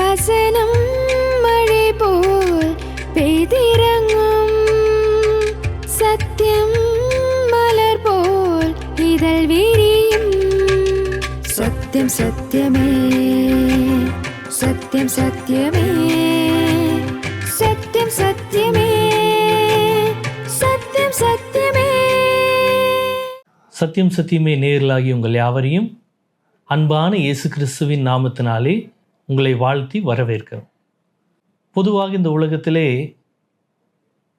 வசனம் மழை போல் பெய்திறங்கும், சத்தியம் மலர் போல் இதழ் விரியும். சத்தியம் சத்தியமே, சத்தியம் சத்தியமே, சத்தியம் சத்தியமே, சத்தியம் சத்தியமே. சத்தியம் சத்தியமே நேயர்களாகி உங்கள் யாவரையும் அன்பான இயேசு கிறிஸ்துவின் நாமத்தினாலே உங்களை வாழ்த்தி வரவேற்கிறோம். பொதுவாக இந்த உலகத்திலே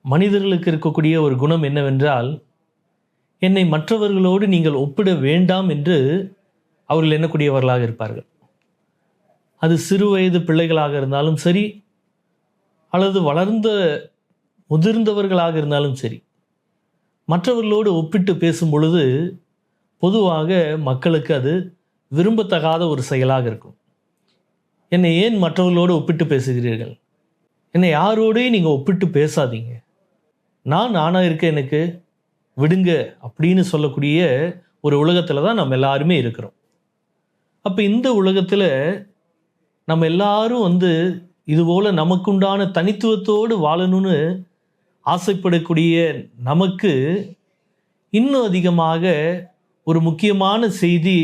மனிதர்களுக்கு இருக்கக்கூடிய ஒரு குணம் என்னவென்றால், என்னை மற்றவர்களோடு நீங்கள் ஒப்பிட வேண்டாம் என்று அவர்கள் எண்ணக்கூடியவர்களாக இருப்பார்கள். அது சிறு வயது பிள்ளைகளாக இருந்தாலும் சரி, அல்லது வளர்ந்த முதிர்ந்தவர்களாக இருந்தாலும் சரி, மற்றவர்களோடு ஒப்பிட்டு பேசும் பொழுது பொதுவாக மக்களுக்கு அது விரும்பத்தகாத ஒரு செயலாக இருக்கும். என்னை ஏன் மற்றவர்களோடு ஒப்பிட்டு பேசுகிறீர்கள்? என்னை யாரோடையும் நீங்கள் ஒப்பிட்டு பேசாதீங்க, நானாக இருக்க, எனக்கு விடுங்க அப்படின்னு சொல்லக்கூடிய ஒரு உலகத்தில் தான் நம்ம எல்லாருமே இருக்கிறோம். அப்போ இந்த உலகத்தில் நம்ம எல்லாரும் இதுபோல் நமக்குண்டான தனித்துவத்தோடு வாழணும்னு ஆசைப்படக்கூடிய நமக்கு இன்னும் அதிகமாக ஒரு முக்கியமான செய்தி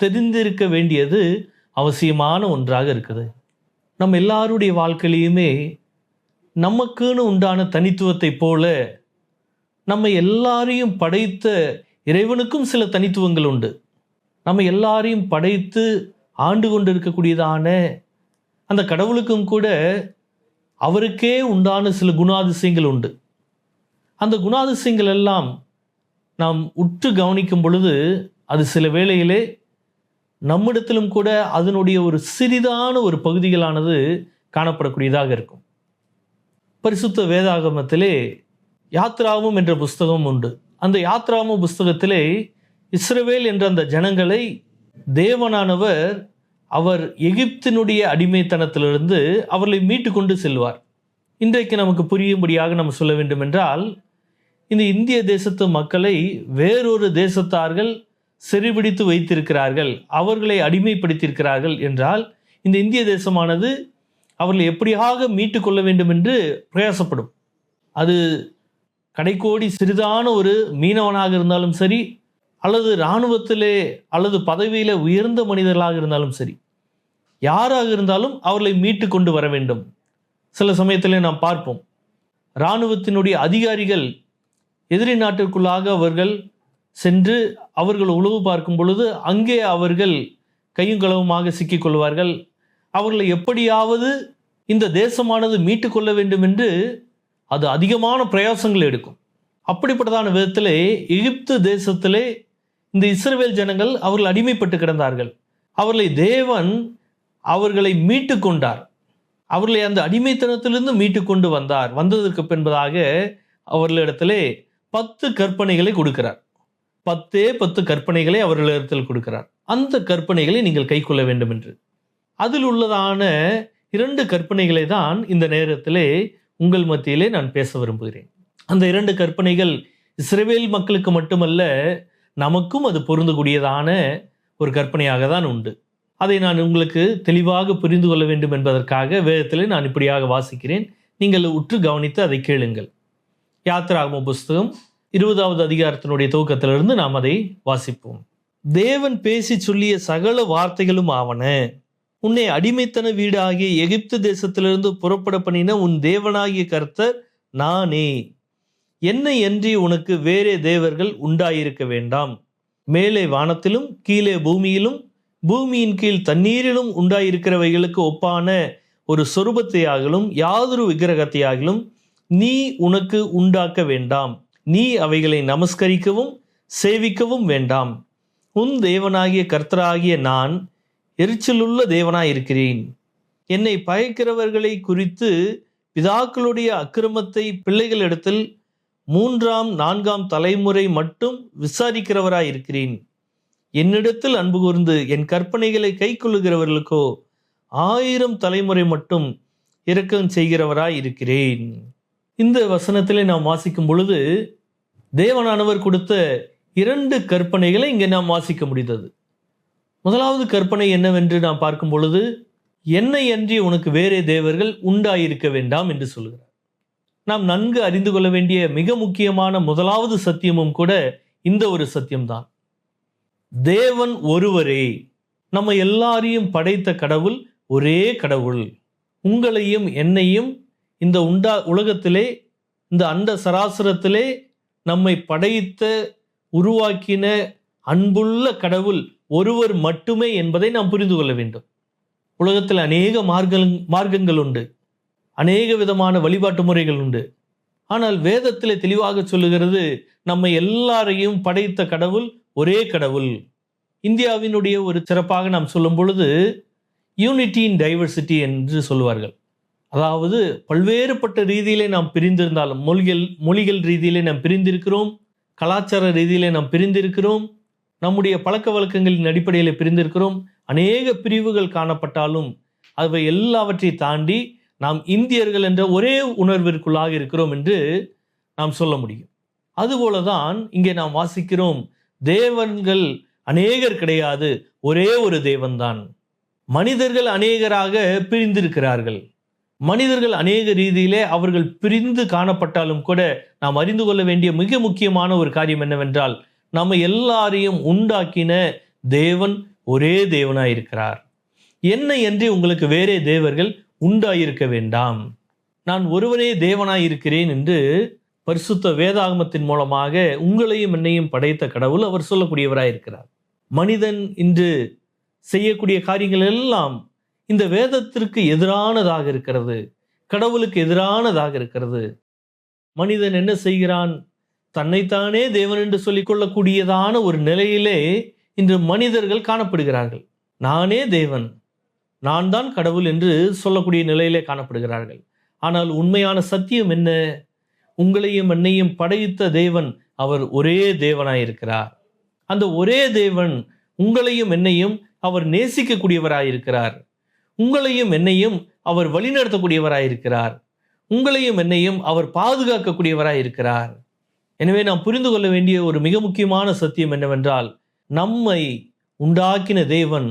தெரிந்திருக்க வேண்டியது அவசியமான ஒன்றாக இருக்குது. நம்ம எல்லாருடைய வாழ்க்கையிலையுமே நமக்குன்னு உண்டான தனித்துவத்தை போல நம்ம எல்லாரையும் படைத்த இறைவனுக்கும் சில தனித்துவங்கள் உண்டு. நம்ம எல்லாரையும் படைத்து ஆண்டு கொண்டு இருக்கக்கூடியதான அந்த கடவுளுக்கும் கூட அவருக்கே உண்டான சில குணாதிசயங்கள் உண்டு. அந்த குணாதிசயங்கள் எல்லாம் நாம் உற்று கவனிக்கும் பொழுது அது சில வேளையிலே நம்மிடத்திலும் கூட அதனுடைய ஒரு சிறிதான ஒரு பகுதிகளானது காணப்படக்கூடியதாக இருக்கும். பரிசுத்த வேதாகமத்திலே யாத்ராகமம் என்ற புஸ்தகம் உண்டு. அந்த யாத்ராகம புஸ்தகத்திலே இஸ்ரவேல் என்ற அந்த ஜனங்களை தேவனானவர் அவர் எகிப்தினுடைய அடிமைத்தனத்திலிருந்து அவர்களை மீட்டு கொண்டு செல்வார். இன்றைக்கு நமக்கு புரியும்படியாக நம்ம சொல்ல வேண்டும் என்றால், இந்த இந்திய தேசத்து மக்களை வேறொரு தேசத்தார்கள் சிறைபிடித்து வைத்திருக்கிறார்கள், அவர்களை அடிமைப்படுத்தியிருக்கிறார்கள் என்றால், இந்த இந்திய தேசமானது அவர்களை எப்படியாக மீட்டு கொள்ள வேண்டும் என்று பிரயாசப்படும். அது கடைக்கோடி சிறிதான ஒரு மீனவனாக இருந்தாலும் சரி, அல்லது இராணுவத்திலே அல்லது பதவியில் உயர்ந்த மனிதர்களாக இருந்தாலும் சரி, யாராக இருந்தாலும் அவர்களை மீட்டு கொண்டு வர வேண்டும். சில சமயத்திலே நாம் பார்ப்போம், இராணுவத்தினுடைய அதிகாரிகள் எதிரி நாட்டிற்குள்ளாக அவர்கள் சென்று அவர்கள் உளவு பார்க்கும் பொழுது அங்கே அவர்கள் கையும் களவுமாக சிக்கிக்கொள்வார்கள். அவர்களை எப்படியாவது இந்த தேசமானது மீட்டு கொள்ள வேண்டும் என்று அது அதிகமான பிரயாசங்கள் எடுக்கும். அப்படிப்பட்டதான விதத்திலே எகிப்து தேசத்திலே இந்த இஸ்ரவேல் ஜனங்கள் அவர்கள் அடிமைப்பட்டு கிடந்தார்கள். அவர்களை தேவன் அவர்களை மீட்டு கொண்டார். அவர்களை அந்த அடிமைத்தனத்திலிருந்து மீட்டு கொண்டு வந்தார். வந்ததற்கு பின்பதாக அவர்களிடத்திலே 10 கற்பனைகளை கொடுக்கிறார். 10 கற்பனைகளை அவர்களிடத்தில் கொடுக்கிறார். அந்த கற்பனைகளை நீங்கள் கை கொள்ள வேண்டும் என்று. அதில் உள்ளதான 2 கற்பனைகளை தான் இந்த நேரத்திலே உங்கள் மத்தியிலே நான் பேச விரும்புகிறேன். அந்த 2 கற்பனைகள் இஸ்ரவேல் மக்களுக்கு மட்டுமல்ல, நமக்கும் அது பொருந்தக்கூடியதான ஒரு கற்பனையாக தான் உண்டு. அதை நான் உங்களுக்கு தெளிவாக புரிந்து கொள்ள வேண்டும் என்பதற்காக வேதத்திலே நான் இப்படியாக வாசிக்கிறேன். நீங்கள் உற்று கவனித்து அதை கேளுங்கள். யாத்ராகம புஸ்தகம் 20வது அதிகாரத்தினுடைய துவக்கத்திலிருந்து நாம் அதை வாசிப்போம். தேவன் பேசி சொல்லிய சகல வார்த்தைகளும் ஆவன. உன்னை அடிமைத்தன வீடாகிய எகிப்து தேசத்திலிருந்து புறப்பட பண்ணின உன் தேவனாகிய கர்த்தர் நானே. என்னை அன்றி உனக்கு வேறே தேவர்கள் உண்டாயிருக்க வேண்டாம். மேலே வானத்திலும் கீழே பூமியிலும் பூமியின் கீழ் தண்ணீரிலும் உண்டாயிருக்கிறவைகளுக்கு ஒப்பான ஒரு சொரூபத்தையாகிலும் யாதொரு விக்கிரகத்தையாகிலும் நீ உனக்கு உண்டாக்க வேண்டாம். நீ அவைகளை நமஸ்கரிக்கவும் சேவிக்கவும் வேண்டாம். உன் தேவனாகிய கர்த்தராகிய நான் எரிச்சலுள்ள தேவனாயிருக்கிறேன். என்னை பயக்கிறவர்களை குறித்து பிதாக்களுடைய அக்கிரமத்தை பிள்ளைகளிடத்தில் 3ஆம் 4ஆம் தலைமுறை மட்டும் விசாரிக்கிறவராயிருக்கிறேன். என்னிடத்தில் அன்பு கூர்ந்து என் கற்பனைகளை கை கொள்ளுகிறவர்களுக்கோ 1000 தலைமுறை மட்டும் இரக்கம் செய்கிறவராய் இருக்கிறேன். இந்த வசனத்திலே நாம் வாசிக்கும் பொழுது தேவனானவர் கொடுத்த 2 கற்பனைகளை இங்கே நாம் வாசிக்க முடிந்தது. முதலாவது கற்பனை என்னவென்று நாம் பார்க்கும் பொழுது, என்னை அன்றி உனக்கு வேறே தேவர்கள் உண்டாயிருக்க வேண்டாம் என்று சொல்கிறார். நாம் நன்கு அறிந்து கொள்ள வேண்டிய மிக முக்கியமான முதலாவது சத்தியமும் கூட இந்த ஒரு சத்தியம்தான். தேவன் ஒருவரே. நம்ம எல்லாரையும் படைத்த கடவுள் ஒரே கடவுள். உங்களையும் என்னையும் இந்த உலகத்திலே, இந்த அண்ட சராசரத்திலே நம்மை படைத்த உருவாக்கின அன்புள்ள கடவுள் ஒருவர் மட்டுமே என்பதை நாம் புரிந்து கொள்ள வேண்டும். உலகத்தில் அநேக மார்க்கங்கள் உண்டு, அநேக விதமான வழிபாட்டு முறைகள் உண்டு. ஆனால் வேதத்திலே தெளிவாக சொல்லுகிறது, நம்மை எல்லாரையும் படைத்த கடவுள் ஒரே கடவுள். இந்தியாவினுடைய ஒரு சிறப்பாக நாம் சொல்லும் பொழுது யூனிட்டி இன் டைவர்சிட்டி என்று சொல்லுவார்கள். அதாவது பல்வேறுபட்ட ரீதியிலே நாம் பிரிந்திருந்தாலும், மொழிகள் ரீதியிலே நாம் பிரிந்திருக்கிறோம், கலாச்சார ரீதியிலே நாம் பிரிந்திருக்கிறோம், நம்முடைய பழக்க வழக்கங்களின் அடிப்படையில் பிரிந்திருக்கிறோம். அநேக பிரிவுகள் காணப்பட்டாலும் அவை எல்லாவற்றை தாண்டி நாம் இந்தியர்கள் என்ற ஒரே உணர்விற்குள்ளாக இருக்கிறோம் என்று நாம் சொல்ல முடியும். அதுபோலதான் இங்கே நாம் வாசிக்கிறோம், தேவன்கள் அநேகர் கிடையாது, ஒரே ஒரு தேவன்தான். மனிதர்கள் அநேகராக பிரிந்திருக்கிறார்கள். மனிதர்கள் அநேக ரீதியிலே அவர்கள் பிரிந்து காணப்பட்டாலும் கூட நாம் அறிந்து கொள்ள வேண்டிய மிக முக்கியமான ஒரு காரியம் என்னவென்றால், நம்ம எல்லாரையும் உண்டாக்கின தேவன் ஒரே தேவனாயிருக்கிறார். என்னை அன்றி உங்களுக்கு வேறே தேவர்கள் உண்டாயிருக்க வேண்டாம், நான் ஒருவனே தேவனாயிருக்கிறேன் என்று பரிசுத்த வேதாகமத்தின் மூலமாக உங்களையும் என்னையும் படைத்த கடவுள் அவர் சொல்லக்கூடியவராயிருக்கிறார். மனிதன் இன்று செய்யக்கூடிய காரியங்கள் எல்லாம் இந்த வேதத்திற்கு எதிரானதாக இருக்கிறது, கடவுளுக்கு எதிரானதாக இருக்கிறது. மனிதன் என்ன செய்கிறான்? தன்னைத்தானே தேவன் என்று சொல்லிக் கொள்ளக்கூடியதான ஒரு நிலையிலே இன்று மனிதர்கள் காணப்படுகிறார்கள். நானே தேவன், நான் தான் கடவுள் என்று சொல்லக்கூடிய நிலையிலே காணப்படுகிறார்கள். ஆனால் உண்மையான சத்தியம் என்ன? உங்களையும் என்னையும் படைத்த தேவன் அவர் ஒரே தேவனாயிருக்கிறார். அந்த ஒரே தேவன் உங்களையும் என்னையும் அவர் நேசிக்கக்கூடியவராயிருக்கிறார். உங்களையும் என்னையும் அவர் வழிநடத்தக்கூடியவராயிருக்கிறார். உங்களையும் என்னையும் அவர் பாதுகாக்கக்கூடியவராயிருக்கிறார். எனவே நாம் புரிந்து கொள்ள வேண்டிய ஒரு மிக முக்கியமான சத்தியம் என்னவென்றால், நம்மை உண்டாக்கின தேவன்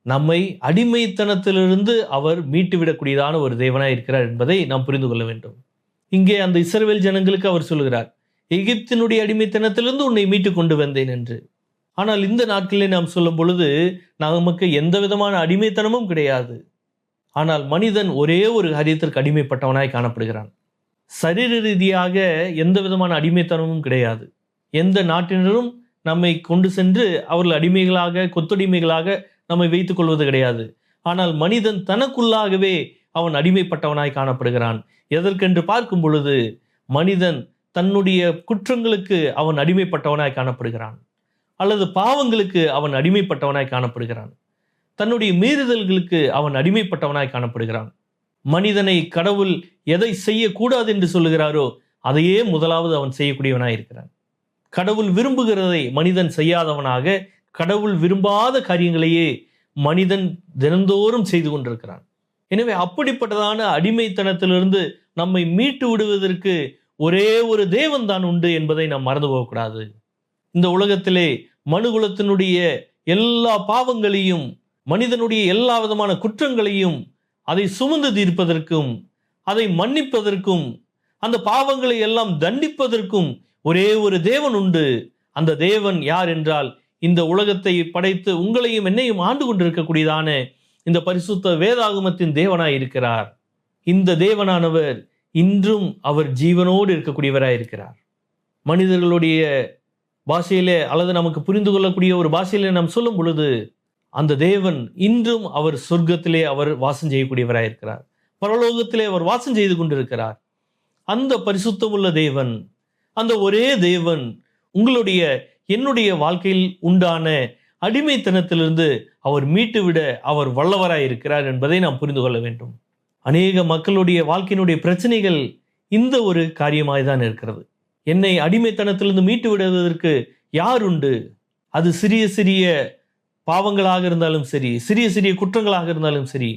நம்மை அடிமைத்தனத்திலிருந்து அவர் மீட்டுவிடக்கூடியதான ஒரு தேவனாய் இருக்கிறார் என்பதை நாம் புரிந்து கொள்ள வேண்டும். இங்கே அந்த இஸ்ரவேல் ஜனங்களுக்கு அவர் சொல்கிறார், எகிப்தினுடைய அடிமைத்தனத்திலிருந்து உன்னை மீட்டு கொண்டு வந்தேன் என்று. ஆனால் இந்த நாட்களிலே நாம் சொல்லும் பொழுது நமக்கு எந்த விதமான அடிமைத்தனமும் கிடையாது. ஆனால் மனிதன் ஒரே ஒரு காரியத்திற்கு அடிமைப்பட்டவனாய் காணப்படுகிறான். சரீர ரீதியாக எந்த விதமான அடிமைத்தனமும் கிடையாது. எந்த நாட்டினரும் நம்மை கொண்டு சென்று அவர்கள் அடிமைகளாக, கொத்தடிமைகளாக நம்மை வைத்துக் கொள்வது கிடையாது. ஆனால் மனிதன் தனக்குள்ளாகவே அவன் அடிமைப்பட்டவனாய் காணப்படுகிறான். எதற்கென்று பார்க்கும் பொழுது மனிதன் தன்னுடைய குற்றங்களுக்கு அவன் அடிமைப்பட்டவனாய் காணப்படுகிறான், அல்லது பாவங்களுக்கு அவன் அடிமைப்பட்டவனாய் காணப்படுகிறான், தன்னுடைய மீறுதல்களுக்கு அவன் அடிமைப்பட்டவனாய் காணப்படுகிறான். மனிதனை கடவுள் எதை செய்யக்கூடாது என்று சொல்லுகிறாரோ அதையே முதலாவது அவன் செய்யக்கூடியவனாய் இருக்கிறான். கடவுள் விரும்புகிறதை மனிதன் செய்யாதவனாக, கடவுள் விரும்பாத காரியங்களையே மனிதன் தினந்தோறும் செய்து கொண்டிருக்கிறான். எனவே அப்படிப்பட்டதான அடிமைத்தனத்திலிருந்து நம்மை மீட்டு விடுவதற்கு ஒரே ஒரு தேவன் தான் உண்டு என்பதை நாம் மறந்து போகக்கூடாது. இந்த உலகத்திலே மனுகுலத்தினுடைய எல்லா பாவங்களையும், மனிதனுடைய எல்லா விதமான குற்றங்களையும் அதை சுமந்து தீர்ப்பதற்கும், அதை மன்னிப்பதற்கும், அந்த பாவங்களை எல்லாம் தண்டிப்பதற்கும் ஒரே ஒரு தேவன் உண்டு. அந்த தேவன் யார் என்றால், இந்த உலகத்தை படைத்து உங்களையும் என்னையும் ஆண்டு கொண்டிருக்கக்கூடியதான இந்த பரிசுத்த வேதாகமத்தின் தேவனாய் இருக்கிறார். இந்த தேவனானவர் இன்றும் அவர் ஜீவனோடு இருக்கக்கூடியவராய் இருக்கிறார். மனிதர்களுடைய பாஷையிலே அல்லது நமக்கு புரிந்து கொள்ளக்கூடிய ஒரு பாஷையிலே நாம் சொல்லும் பொழுது, அந்த தேவன் இன்றும் அவர் சொர்க்கத்திலே அவர் வாசம் செய்யக்கூடியவராய் இருக்கிறார். பரலோகத்திலே அவர் வாசம் செய்து கொண்டிருக்கிறார். அந்த பரிசுத்தமுள்ள தேவன், அந்த ஒரே தேவன் உங்களுடைய என்னுடைய வாழ்க்கையில் உண்டான அடிமைத்தனத்திலிருந்து அவர் மீட்டுவிட அவர் வல்லவராய் இருக்கிறார் என்பதை நாம் புரிந்து கொள்ள வேண்டும். அநேக மக்களுடைய வாழ்க்கையினுடைய பிரச்சனைகள் இந்த ஒரு காரியமாய் தான் இருக்கிறது. என்னை அடிமைத்தனத்திலிருந்து மீட்டு விடுவதற்கு யார் உண்டு? அது சிறிய சிறிய பாவங்களாக இருந்தாலும் சரி, சிறிய சிறிய குற்றங்களாக இருந்தாலும் சரி,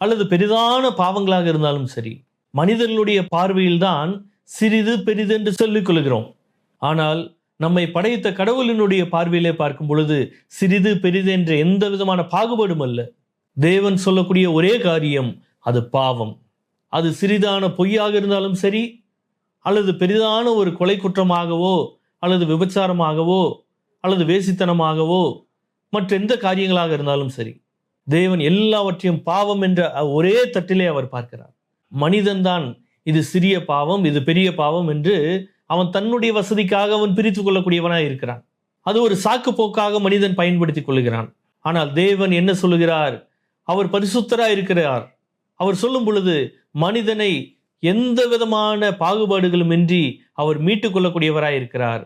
அல்லது பெரிதான பாவங்களாக இருந்தாலும் சரி, மனிதர்களுடைய பார்வையில்தான் சிறிது பெரிது என்று சொல்லிக் கொள்கிறோம். ஆனால் நம்மை படைத்த கடவுளினுடைய பார்வையிலே பார்க்கும் பொழுது சிறிது பெரிது என்ற எந்த விதமான பாகுபாடும் அல்ல. தேவன் சொல்லக்கூடிய ஒரே காரியம் அது பாவம். அது சிறிதான பொய்யாக இருந்தாலும் சரி, அல்லது பெரிதான ஒரு கொலை குற்றமாகவோ, அல்லது விபச்சாரமாகவோ, அல்லது வேசித்தனமாகவோ, மற்ற எந்த காரியங்களாக இருந்தாலும் சரி, தேவன் எல்லாவற்றையும் பாவம் என்ற ஒரே தட்டிலே அவர் பார்க்கிறார். மனிதன்தான் இது சிறிய பாவம், இது பெரிய பாவம் என்று அவன் தன்னுடைய வசதிக்காக அவன் பிரித்து கொள்ளக்கூடியவனாய் இருக்கிறான். அது ஒரு சாக்கு போக்காக மனிதன் பயன்படுத்திக் கொள்கிறான். ஆனால் தேவன் என்ன சொல்லுகிறார்? அவர் பரிசுத்தராய் இருக்கிறார். அவர் சொல்லும் பொழுது மனிதனை எந்த விதமான பாகுபாடுகளும் இன்றி அவர் மீட்டுக் கொள்ளக்கூடியவராய் இருக்கிறார்.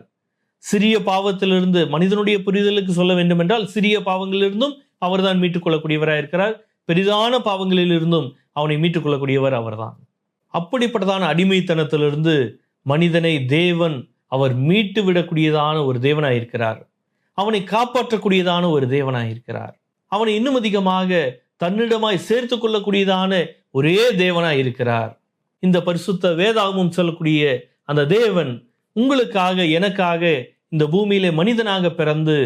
சிறிய பாவத்திலிருந்து, மனிதனுடைய புரிதலுக்கு சொல்ல வேண்டும் என்றால், சிறிய பாவங்களிலிருந்தும் அவர்தான் மீட்டுக் கொள்ளக்கூடியவராய் இருக்கிறார். பெரிதான பாவங்களிலிருந்தும் அவனை மீட்டுக் கொள்ளக்கூடியவர் அவர்தான். அப்படிப்பட்டதான அடிமைத்தனத்திலிருந்து மனிதனை தேவன் அவர் மீட்டு விடக்கூடியதான ஒரு தேவனாயிருக்கிறார். அவனை காப்பாற்றக்கூடியதான ஒரு தேவனாயிருக்கிறார். அவனை இன்னும் அதிகமாக தன்னிடமாய் சேர்த்து கொள்ளக்கூடியதான ஒரே தேவனாயிருக்கிறார். இந்த பரிசுத்த வேதாகமும் சொல்லக்கூடிய அந்த தேவன் உங்களுக்காக, எனக்காக இந்த பூமியிலே மனிதனாக பிறந்து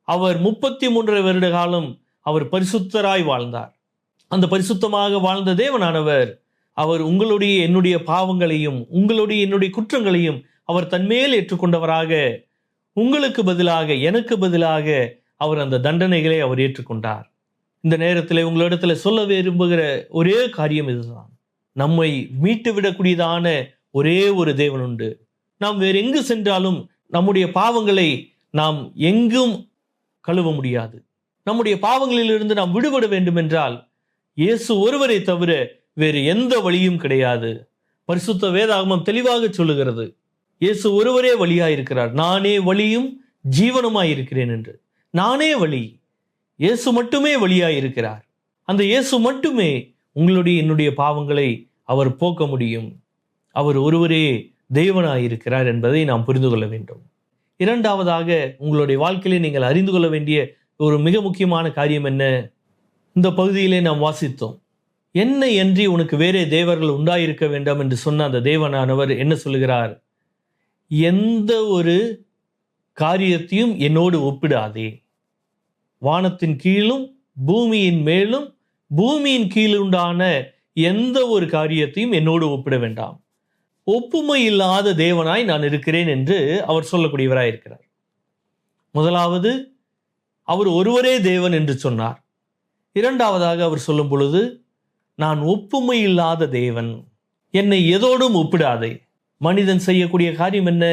அவர் 33 வருட காலம் அவர் பரிசுத்தராய் வாழ்ந்தார். அந்த பரிசுத்தமாக வாழ்ந்த தேவனானவர் அவர் உங்களுடைய என்னுடைய பாவங்களையும் உங்களுடைய என்னுடைய குற்றங்களையும் அவர் தன்மேல் ஏற்றுக்கொண்டவராக, உங்களுக்கு பதிலாக, எனக்கு பதிலாக அவர் அந்த தண்டனைகளை அவர் ஏற்றுக்கொண்டார். இந்த நேரத்தில் உங்களிடத்தில் சொல்ல விரும்புகிற ஒரே காரியம் இதுதான். நம்மை மீட்டு விடக்கூடியதான ஒரே ஒரு தேவன் உண்டு. நாம் வேறு எங்கு சென்றாலும் நம்முடைய பாவங்களை நாம் எங்கும் கழுவ முடியாது. நம்முடைய பாவங்களிலிருந்து நாம் விடுபட வேண்டும் என்றால் இயேசு ஒருவரை தவிர வேறு எந்த வழியும் கிடையாது. பரிசுத்த வேதாகமம் தெளிவாக சொல்லுகிறது, இயேசு ஒருவரே வழியாயிருக்கிறார். நானே வழியும் ஜீவனுமாயிருக்கிறேன் என்று. நானே வழி, இயேசு மட்டுமே வழியாயிருக்கிறார். அந்த இயேசு மட்டுமே உங்களுடைய என்னுடைய பாவங்களை அவர் போக்க முடியும். அவர் ஒருவரே தேவனாயிருக்கிறார் என்பதை நாம் புரிந்து கொள்ள வேண்டும். இரண்டாவதாக, உங்களுடைய வாழ்க்கையிலே நீங்கள் அறிந்து கொள்ள வேண்டிய ஒரு மிக முக்கியமான காரியம் என்ன? இந்த பகுதியிலே நாம் வாசித்தோம், என்னை அன்றி உனக்கு வேறே தேவர்கள் உண்டாயிருக்க வேண்டாம் என்று சொன்ன அந்த தேவனானவர் என்ன சொல்லுகிறார்? எந்த ஒரு காரியத்தையும் என்னோடு ஒப்பிடாதே. வானத்தின் கீழும் பூமியின் மேலும் பூமியின் கீழுண்டான எந்த ஒரு காரியத்தையும் என்னோடு ஒப்பிட வேண்டாம். ஒப்புமை இல்லாத தேவனாய் நான் இருக்கிறேன் என்று அவர் சொல்லக்கூடியவராய் இருக்கிறார். முதலாவது, அவர் ஒருவரே தேவன் என்று சொன்னார். இரண்டாவதாக அவர் சொல்லும் பொழுது, நான் ஒப்புமை இல்லாத தேவன், என்னை எதோடும் ஒப்பிடாதே. மனிதன் செய்யக்கூடிய காரியம் என்ன?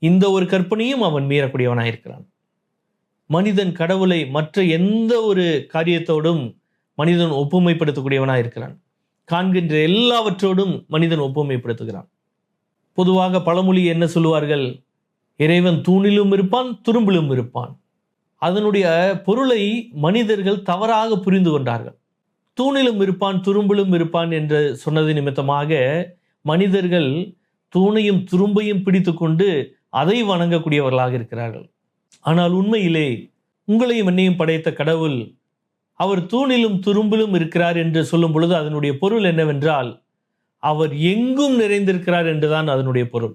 இந்த ஒரு கற்பனையும் அவன் மீறக்கூடியவனாயிருக்கிறான். மனிதன் கடவுளை மற்ற எந்த ஒரு காரியத்தோடும் மனிதன் ஒப்புமைப்படுத்தக்கூடியவனாயிருக்கிறான். காண்கின்ற எல்லாவற்றோடும் மனிதன் ஒப்புமைப்படுத்துகிறான். பொதுவாக பழமொழி என்ன சொல்லுவார்கள்? இறைவன் தூணிலும் இருப்பான், துரும்பிலும் இருப்பான். அதனுடைய பொருளை மனிதர்கள் தவறாக புரிந்து கொண்டார்கள். தூணிலும் இருப்பான், துரும்பிலும் இருப்பான் என்று சொன்னது நிமித்தமாக மனிதர்கள் தூணையும் துரும்பையும் பிடித்து கொண்டு அதை வணங்கக்கூடியவர்களாக இருக்கிறார்கள். ஆனால் உண்மையிலே உங்களையும் என்னையும் படைத்த கடவுள் அவர் தூணிலும் துரும்பிலும் இருக்கிறார் என்று சொல்லும் பொழுது அதனுடைய பொருள் என்னவென்றால், அவர் எங்கும் நிறைந்திருக்கிறார் என்றுதான் அதனுடைய பொருள்.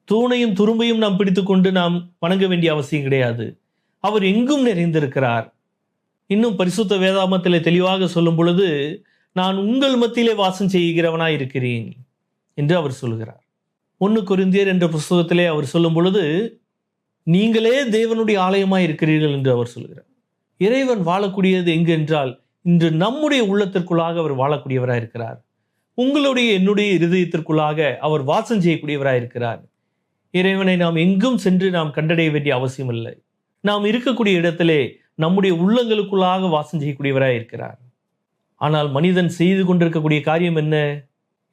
தூணையும் துரும்பையும் நாம் பிடித்துக்கொண்டு நாம் வணங்க வேண்டிய அவசியம் கிடையாது. அவர் எங்கும் நிறைந்திருக்கிறார். இன்னும் பரிசுத்த வேதாகமத்திலே தெளிவாக சொல்லும் பொழுது, நான் உங்கள் மத்தியிலே வாசம் செய்கிறவனாய் இருக்கிறேன் என்று அவர் சொல்கிறார். 1 கொரிந்தியர் என்ற புஸ்தகத்திலே அவர் சொல்லும் பொழுது, நீங்களே தேவனுடைய ஆலயமாய் இருக்கிறீர்கள் என்று அவர் சொல்கிறார். இறைவன் வாழக்கூடியது எங்கு என்றால், இன்று நம்முடைய உள்ளத்திற்குள்ளாக அவர் வாழக்கூடியவராய் இருக்கிறார். உங்களுடைய என்னுடைய இருதயத்திற்குள்ளாக அவர் வாசம் செய்யக்கூடியவராய் இருக்கிறார். இறைவனை நாம் எங்கும் சென்று நாம் கண்டடைய வேண்டிய அவசியம் இல்லை. நாம் இருக்கக்கூடிய இடத்திலே நம்முடைய உள்ளங்களுக்குள்ளாக வாசம் செய்யக்கூடியவராய் இருக்கிறார். ஆனால் மனிதன் செய்து கொண்டிருக்கக்கூடிய காரியம் என்ன?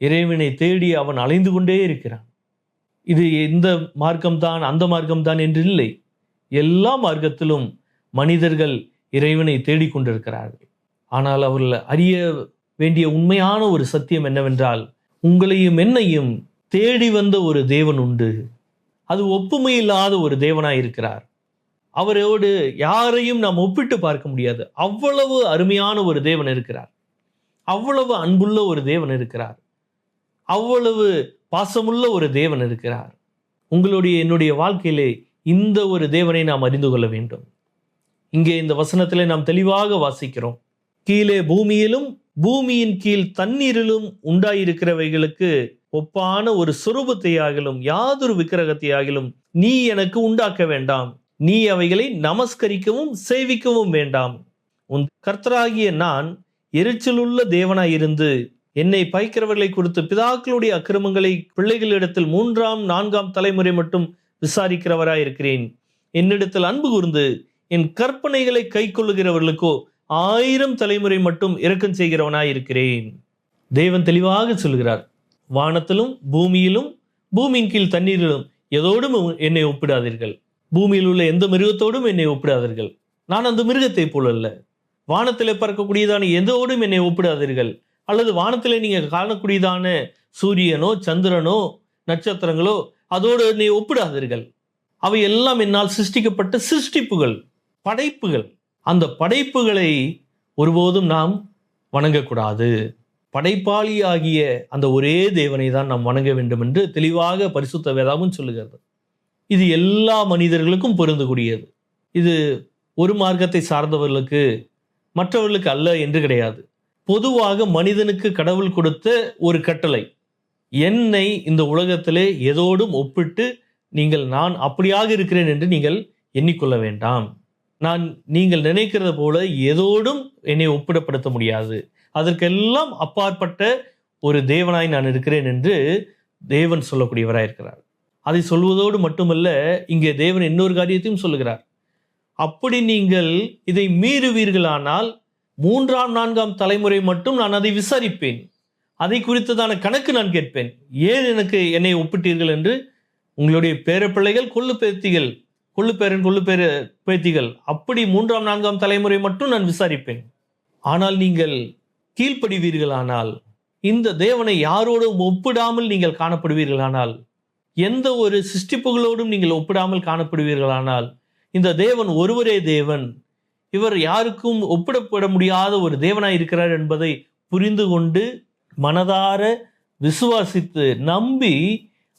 இறைவனை தேடி அவன் அலைந்து கொண்டே இருக்கிறான். இது இந்த மார்க்கம்தான், அந்த மார்க்கம்தான் என்று இல்லை. எல்லா மார்க்கத்திலும் மனிதர்கள் இறைவனை தேடிக்கொண்டிருக்கிறார்கள். ஆனால் அவர்கள் அறிய வேண்டிய உண்மையான ஒரு சத்தியம் என்னவென்றால், உங்களையும் என்னையும் தேடி வந்த ஒரு தேவன் உண்டு. அது ஒப்புமை இல்லாத ஒரு தேவனாய் இருக்கிறார். அவரோடு யாரையும் நாம் ஒப்பிட்டு பார்க்க முடியாது. அவ்வளவு அருமையான ஒரு தேவன் இருக்கிறார். அவ்வளவு அன்புள்ள ஒரு தேவன் இருக்கிறார். அவ்வளவு பாசமுள்ள ஒரு தேவன் இருக்கிறார். உங்களுடைய என்னுடைய வாழ்க்கையிலே இந்த ஒரு தேவனை நாம் அறிந்து கொள்ள வேண்டும். இங்கே இந்த வசனத்திலே நாம் தெளிவாக வாசிக்கிறோம். கீழே பூமியிலும் பூமியின் கீழ் தண்ணீரிலும் உண்டாயிருக்கிறவைகளுக்கு ஒப்பான ஒரு சொரூபத்தையாகிலும் யாதொரு விக்கிரகத்தையாகிலும் நீ எனக்கு உண்டாக்க வேண்டாம். நீ அவைகளை நமஸ்கரிக்கவும் சேவிக்கவும் வேண்டாம். உன் கர்த்தராகிய நான் எரிச்சலுள்ள தேவனாயிருந்து என்னை பகைக்கிறவர்களை குறித்து பிதாக்களுடைய அக்கிரமங்களை பிள்ளைகளிடத்தில் 3ஆம் 4ஆம் தலைமுறை மட்டும் விசாரிக்கிறவராயிருக்கிறேன். என்னிடத்தில் அன்பு கூர்ந்து என் கற்பனைகளை கை கொள்ளுகிறவர்களுக்கோ 1000 தலைமுறை மட்டும் இரக்கம் செய்கிறவனாயிருக்கிறேன். தேவன் தெளிவாக சொல்கிறார், வானத்திலும் பூமியிலும் பூமியின் கீழ் தண்ணீரிலும் எதோடும் என்னை ஒப்பிடாதீர்கள். பூமியில் உள்ள எந்த மிருகத்தோடும் என்னை ஒப்பிடாதீர்கள். நான் அந்த மிருகத்தை போல அல்ல. வானத்திலே பறக்கக்கூடியதான எதோடும் என்னை ஒப்பிடாதீர்கள். அல்லது வானத்திலே நீங்க காணக்கூடியதான சூரியனோ சந்திரனோ நட்சத்திரங்களோ அதோடு என்னை ஒப்பிடாதீர்கள். அவை எல்லாம் என்னால் சிருஷ்டிக்கப்பட்ட சிருஷ்டிப்புகள், படைப்புகள். அந்த படைப்புகளை ஒருபோதும் நாம் வணங்கக்கூடாது. படைப்பாளி ஆகிய அந்த ஒரே தேவனை தான் நாம் வணங்க வேண்டும் என்று தெளிவாக பரிசுத்த வேதாகமும் சொல்லுகிறது. இது எல்லா மனிதர்களுக்கும் பொருந்தக்கூடியது. இது ஒரு மார்க்கத்தை சார்ந்தவர்களுக்கு மற்றவர்களுக்கு அல்ல என்று கிடையாது. பொதுவாக மனிதனுக்கு கடவுள் கொடுத்த ஒரு கட்டளை, என்னை இந்த உலகத்திலே எதோடும் ஒப்பிட்டு நான் அப்படியாக இருக்கிறேன் என்று நீங்கள் எண்ணிக்கொள்ள வேண்டாம். நீங்கள் நினைக்கிறது போல எதோடும் என்னை ஒப்பிடப்படுத்த முடியாது. அதற்கெல்லாம் அப்பாற்பட்ட ஒரு தேவனாய் நான் இருக்கிறேன் என்று தேவன் சொல்லக்கூடியவராய் இருக்கிறார். அதை சொல்வதோடு மட்டுமல்ல, இங்கே தேவன் இன்னொரு காரியத்தையும் சொல்லுகிறார். அப்படி நீங்கள் இதை மீறுவீர்களானால் 3ஆம் 4ஆம் தலைமுறை மட்டும் நான் அதை விசாரிப்பேன். அதை குறித்ததான கணக்கு நான் கேட்பேன். ஏன் என்னை ஒப்பிட்டீர்கள் என்று உங்களுடைய பேரப்பிள்ளைகள், கொள்ளு பேத்திகள் அப்படி 3ஆம் 4ஆம் தலைமுறை மட்டும் நான் விசாரிப்பேன். ஆனால் நீங்கள் கீழ்ப்படிவீர்களானால், இந்த தேவனை யாரோடும் ஒப்பிடாமல் நீங்கள் காணப்படுவீர்களானால், எந்த ஒரு சிருஷ்டிப்புகளோடும் நீங்கள் ஒப்பிடாமல் காணப்படுவீர்களானால், இந்த தேவன் ஒருவரே தேவன், இவர் யாருக்கும் ஒப்பிடப்பட முடியாத ஒரு தேவனாய் இருக்கிறார் என்பதை புரிந்து கொண்டு மனதார விசுவாசித்து நம்பி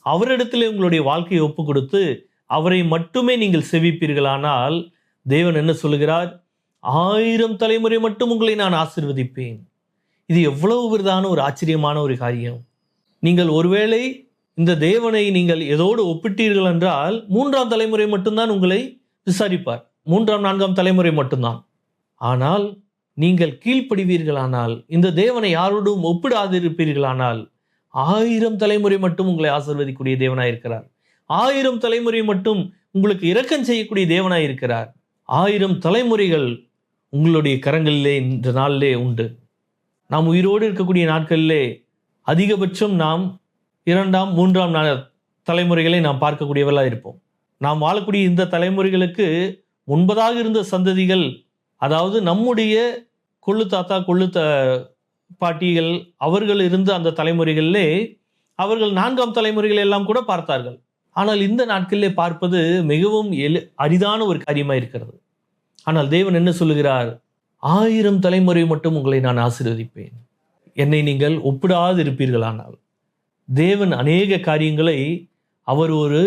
அவரிடத்திலே உங்களுடைய வாழ்க்கையை ஒப்பு கொடுத்து அவரை மட்டுமே நீங்கள் செவிப்பீர்களானால், தேவன் என்ன சொல்லுகிறார்? 1000 தலைமுறை மட்டும் உங்களை நான் ஆசீர்வதிப்பேன். இது எவ்வளவு விருதான ஒரு ஆச்சரியமான ஒரு காரியம். நீங்கள் ஒருவேளை இந்த தேவனை நீங்கள் எதோடு ஒப்பிட்டீர்கள் என்றால் 3ஆம் தலைமுறை மட்டும்தான் உங்களை விசாரிப்பார். 3ஆம் 4ஆம் தலைமுறை மட்டும்தான். ஆனால் நீங்கள் கீழ்ப்படிவீர்களானால், இந்த தேவனை யாரோடும் ஒப்பிடாதிருப்பீர்களானால் 1000 தலைமுறை மட்டும் உங்களை ஆசீர்வதிக்கக்கூடிய தேவனாய் இருக்கிறார். 1000 தலைமுறை மட்டும் உங்களுக்கு இரக்கம் செய்யக்கூடிய தேவனாய் இருக்கிறார். 1000 தலைமுறைகள் உங்களுடைய கரங்களிலே இந்த நாளிலே உண்டு. நாம் உயிரோடு இருக்கக்கூடிய நாட்களிலே அதிகபட்சம் நாம் 2ஆம் 3ஆம் தலைமுறைகளை நாம் பார்க்கக்கூடியவர்களாக இருப்போம். நாம் வாழக்கூடிய இந்த தலைமுறைகளுக்கு முன்பதாக இருந்த சந்ததிகள், அதாவது நம்முடைய கொள்ளு தாத்தா பாட்டிகள், அவர்கள் இருந்த அந்த தலைமுறைகளிலே அவர்கள் 4ஆம் தலைமுறைகள் எல்லாம் கூட பார்த்தார்கள். ஆனால் இந்த நாட்களிலே பார்ப்பது மிகவும் அரிதான ஒரு காரியமாக இருக்கிறது. ஆனால் தேவன் என்ன சொல்லுகிறார்? 1000 தலைமுறை மட்டும் உங்களை நான் ஆசீர்வதிப்பேன். என்னை நீங்கள் ஒப்பிடாது இருப்பீர்களானால். தேவன் அநேக காரியங்களை அவர் ஒரு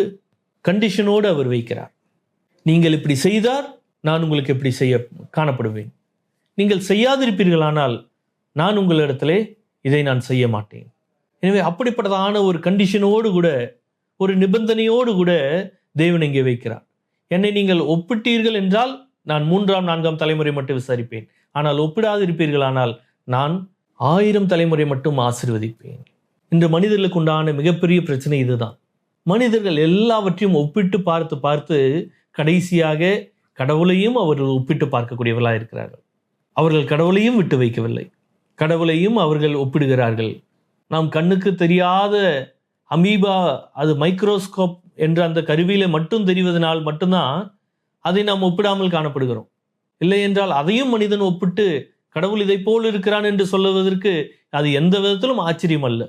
கண்டிஷனோடு அவர் வைக்கிறார். நீங்கள் இப்படி செய்தால் நான் உங்களுக்கு எப்படி செய்ய காணப்படுவேன். நீங்கள் செய்யாதிருப்பீர்களானால் நான் உங்களிடத்திலே இதை நான் செய்ய மாட்டேன். எனவே அப்படிப்பட்டதான ஒரு கண்டிஷனோடு கூட, ஒரு நிபந்தனையோடு கூட தேவன் இங்கே வைக்கிறார். என்னை நீங்கள் ஒப்பிட்டீர்கள் என்றால் நான் 3ஆம் 4ஆம் தலைமுறை மட்டும் விசாரிப்பேன். ஆனால் ஒப்பிடாது இருப்பீர்களானால் நான் 1000 தலைமுறை மட்டும் ஆசீர்வதிப்பேன். இன்று மனிதர்களுக்கு உண்டான மிகப்பெரிய பிரச்சனை இதுதான். மனிதர்கள் எல்லாவற்றையும் ஒப்பிட்டு பார்த்து கடைசியாக கடவுளையும் அவர்கள் ஒப்பிட்டு பார்க்கக்கூடியவர்களாக இருக்கிறார்கள். அவர்கள் கடவுளையும் விட்டு வைக்கவில்லை. கடவுளையும் அவர்கள் ஒப்பிடுகிறார்கள். நாம் கண்ணுக்கு தெரியாத அமீபா, அது மைக்ரோஸ்கோப் என்ற அந்த கருவியில மட்டும் தெரிவதனால் மட்டும்தான் அதை நாம் ஒப்பிடாமல் காணப்படுகிறோம். இல்லை என்றால் அதையும் மனிதன் ஒப்பிட்டு கடவுள் இதை போல் இருக்கிறான் என்று சொல்லுவதற்கு அது எந்த விதத்திலும் ஆச்சரியம் அல்ல.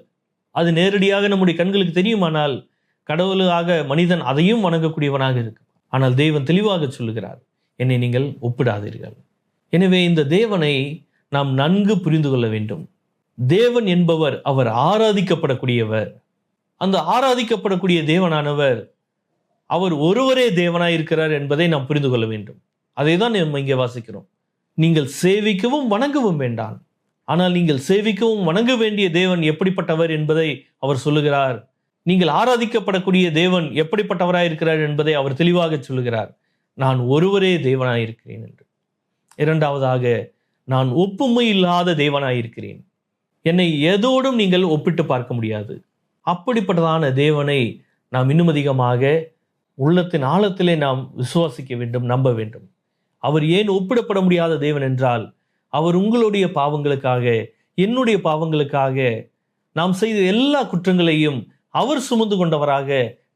அது நேரடியாக நம்முடைய கண்களுக்கு தெரியுமானால் கடவுளாக மனிதன் அதையும் வணங்கக்கூடியவனாக இருக்கு. ஆனால் தேவன் தெளிவாக சொல்லுகிறார், என்னை நீங்கள் ஒப்பிடாதீர்கள். எனவே இந்த தேவனை நாம் நன்கு புரிந்து கொள்ள வேண்டும். தேவன் என்பவர் அவர் ஆராதிக்கப்படக்கூடியவர். அந்த ஆராதிக்கப்படக்கூடிய தேவனானவர் அவர் ஒருவரே தேவனாய் இருக்கிறார் என்பதை நாம் புரிந்து கொள்ள வேண்டும். அதை தான் நம்ம இங்கே வாசிக்கிறோம். நீங்கள் சேவிக்கவும் வணங்கவும் வேண்டாம். ஆனால் நீங்கள் சேவிக்கவும் வணங்க வேண்டிய தேவன் எப்படிப்பட்டவர் என்பதை அவர் சொல்லுகிறார். நீங்கள் ஆராதிக்கப்படக்கூடிய தேவன் எப்படிப்பட்டவராயிருக்கிறார் என்பதை அவர் தெளிவாக சொல்லுகிறார். நான் ஒருவரே தேவனாயிருக்கிறேன் என்று. இரண்டாவதாக, நான் ஒப்புமை இல்லாத தேவனாயிருக்கிறேன். என்னை எதோடும் நீங்கள் ஒப்பிட்டு பார்க்க முடியாது. அப்படிப்பட்டதான தேவனை நாம் இன்னும் அதிகமாக உள்ளத்தின் ஆழத்திலே நாம் விசுவாசிக்க வேண்டும், நம்ப வேண்டும். அவர் ஏன் ஒப்பிடப்பட முடியாத தேவன் என்றால், அவர் உங்களுடைய பாவங்களுக்காக, என்னுடைய பாவங்களுக்காக, நாம் செய்த எல்லா குற்றங்களையும் அவர் சுமந்து கொண்டவராக,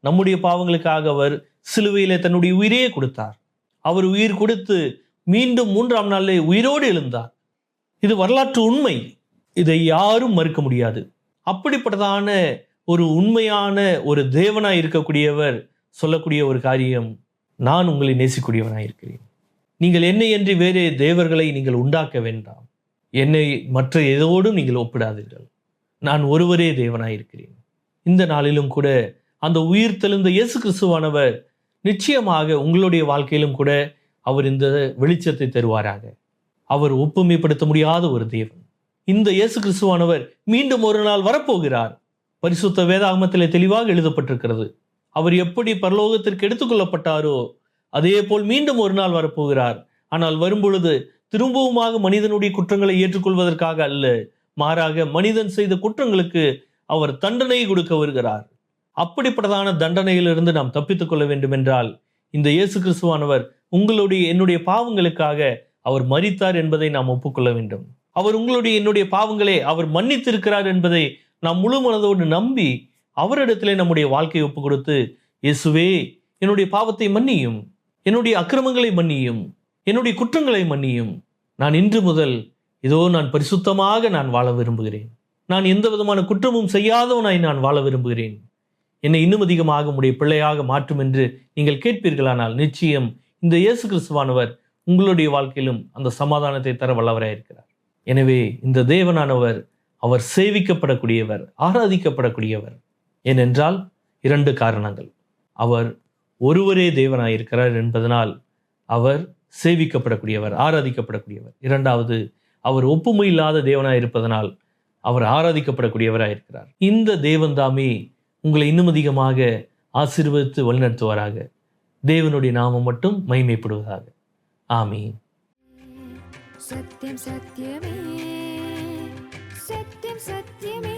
நம்முடைய பாவங்களுக்காக அவர் சிலுவையிலே தன்னுடைய உயிரையே கொடுத்தார். அவர் உயிர் கொடுத்து மீண்டும் 3ஆம் நாளிலே உயிரோடு எழுந்தார். இது வரலாற்று உண்மை. இதை யாரும் மறுக்க முடியாது. அப்படிப்பட்டதான ஒரு உண்மையான ஒரு தேவனாய் இருக்கக்கூடியவர் சொல்லக்கூடிய ஒரு காரியம், நான் உங்களை நேசிக்கூடியவனாய் இருக்கிறேன். நீங்கள் என்னை அன்றி வேறே தேவர்களை நீங்கள் உண்டாக்க வேண்டாம். என்னை மற்ற எதோடும் நீங்கள் ஒப்பிடாதீர்கள். நான் ஒருவரே தேவனாயிருக்கிறேன். இந்த நாளிலும் கூட அந்த உயிர் தெழுந்த இயேசு கிறிஸ்துவானவர் நிச்சயமாக உங்களுடைய வாழ்க்கையிலும் கூட அவர் இந்த வெளிச்சத்தை தருவாராக. அவர் ஒப்புமைப்படுத்த முடியாத ஒரு தேவன். இந்த இயேசு கிறிஸ்துவானவர் மீண்டும் ஒரு நாள் வரப்போகிறார். பரிசுத்த வேதாகமத்திலே தெளிவாக எழுதப்பட்டிருக்கிறது. அவர் எப்படி பரலோகத்திற்கு எடுத்துக்கொள்ளப்பட்டாரோ அதே போல் மீண்டும் ஒரு நாள் வரப்போகிறார். ஆனால் வரும்பொழுது திரும்பவுமாக மனிதனுடைய குற்றங்களை ஏற்றுக்கொள்வதற்காக அல்ல, மாறாக மனிதன் செய்த குற்றங்களுக்கு அவர் தண்டனை கொடுக்க வருகிறார். அப்படிப்பட்டதான தண்டனையிலிருந்து நாம் தப்பித்துக் கொள்ள வேண்டும் என்றால், இந்த இயேசு கிறிஸ்துவானவர் உங்களுடைய என்னுடைய பாவங்களுக்காக அவர் மரித்தார் என்பதை நாம் ஒப்புக்கொள்ள வேண்டும். அவர் உங்களுடைய என்னுடைய பாவங்களை அவர் மன்னித்திருக்கிறார் என்பதை நாம் முழு மனதோடு நம்பி அவரிடத்திலே நம்முடைய வாழ்க்கையை ஒப்பு கொடுத்து, இயேசுவே என்னுடைய பாவத்தை மன்னியும், என்னுடைய அக்கிரமங்களை மன்னியும், என்னுடைய குற்றங்களை மன்னியும். நான் இன்று முதல் இதோ நான் பரிசுத்தமாக நான் வாழ விரும்புகிறேன். நான் எந்த விதமான குற்றமும் செய்யாதவனாய் நான் வாழ விரும்புகிறேன். என்னை இன்னும் அதிகமாக உடைய பிள்ளையாக மாற்றும் என்று நீங்கள் கேட்பீர்களானால், நிச்சயம் இந்த இயேசு கிறிஸ்துவானவர் உங்களுடைய வாழ்க்கையிலும் அந்த சமாதானத்தை தர வல்லவராயிருக்கிறார். எனவே இந்த தேவனானவர் அவர் சேவிக்கப்படக்கூடியவர், ஆராதிக்கப்படக்கூடியவர். ஏனென்றால் 2 காரணங்கள். அவர் ஒருவரே தேவனாயிருக்கிறார் என்பதனால் அவர் சேவிக்கப்படக்கூடியவர், ஆராதிக்கப்படக்கூடியவர். இரண்டாவது, அவர் ஒப்புமை இல்லாத தேவனாயிருப்பதனால் அவர் ஆராதிக்கப்படக்கூடியவராயிருக்கிறார். இந்த தேவன் தாமே உங்களை இன்னும் அதிகமாக ஆசீர்வதித்து வழிநடத்துவாராக. தேவனுடைய நாமம் மட்டும் மகிமைப்படுவதாக. ஆமீன். சத்யம் சத்யமே, சத்யம் சத்யமே.